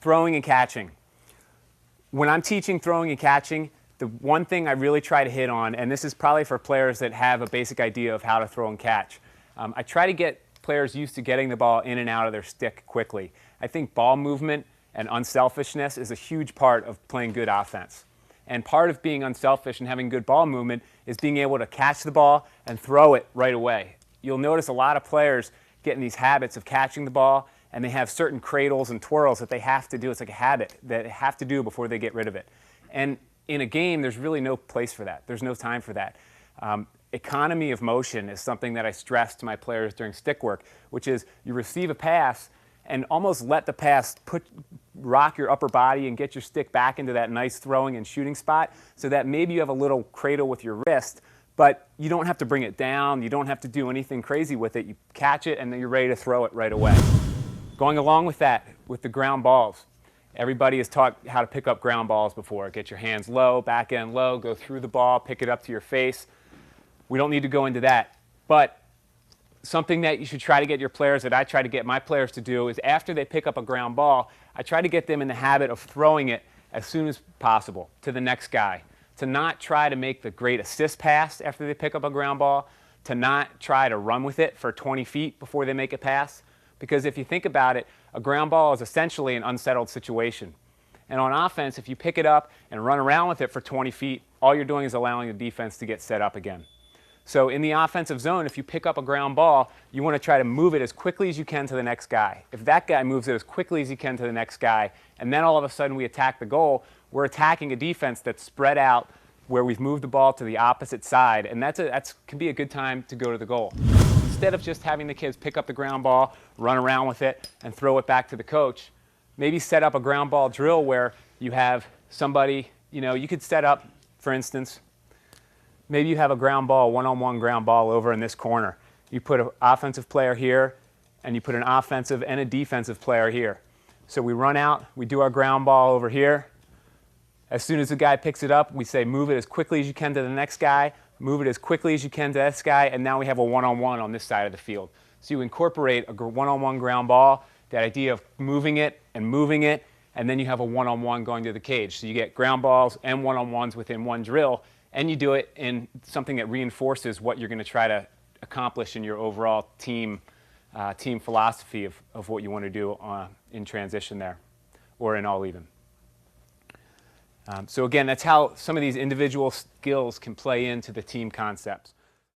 Throwing and catching. When I'm teaching throwing and catching, the one thing I really try to hit on, and this is probably for players that have a basic idea of how to throw and catch, I try to get players used to getting the ball in and out of their stick quickly. I think ball movement and unselfishness is a huge part of playing good offense. And part of being unselfish and having good ball movement is being able to catch the ball and throw it right away. You'll notice a lot of players get in these habits of catching the ball, and they have certain cradles and twirls that they have to do. It's like a habit that they have to do before they get rid of it. And in a game, there's really no place for that. There's no time for that. Economy of motion is something that I stress to my players during stick work, which is you receive a pass and almost let the pass rock your upper body and get your stick back into that nice throwing and shooting spot, so that maybe you have a little cradle with your wrist, but you don't have to bring it down. You don't have to do anything crazy with it. You catch it and then you're ready to throw it right away. Going along with that, with the ground balls, everybody has taught how to pick up ground balls before. Get your hands low, back end low, go through the ball, pick it up to your face. We don't need to go into that. But something that you should try to get your players, that I try to get my players to do, is after they pick up a ground ball, I try to get them in the habit of throwing it as soon as possible to the next guy. To not try to make the great assist pass after they pick up a ground ball, to not try to run with it for 20 feet before they make a pass. Because if you think about it, a ground ball is essentially an unsettled situation. And on offense, if you pick it up and run around with it for 20 feet, all you're doing is allowing the defense to get set up again. So in the offensive zone, if you pick up a ground ball, you want to try to move it as quickly as you can to the next guy. If that guy moves it as quickly as he can to the next guy, and then all of a sudden we attack the goal, we're attacking a defense that's spread out where we've moved the ball to the opposite side, and that can be a good time to go to the goal. Instead of just having the kids pick up the ground ball, run around with it, and throw it back to the coach, maybe set up a ground ball drill where you have somebody, you could set up, for instance, maybe you have a ground ball, one-on-one ground ball over in this corner. You put an offensive player here, and you put an offensive and a defensive player here. So we run out, we do our ground ball over here. As soon as the guy picks it up, we say move it as quickly as you can to the next guy, move it as quickly as you can to this guy, and now we have a one-on-one on this side of the field. So you incorporate a one-on-one ground ball, that idea of moving it, and then you have a one-on-one going to the cage. So you get ground balls and one-on-ones within one drill, and you do it in something that reinforces what you're going to try to accomplish in your overall team philosophy of what you want to do in transition there, or in all even. So again, that's how some of these individual skills can play into the team concepts.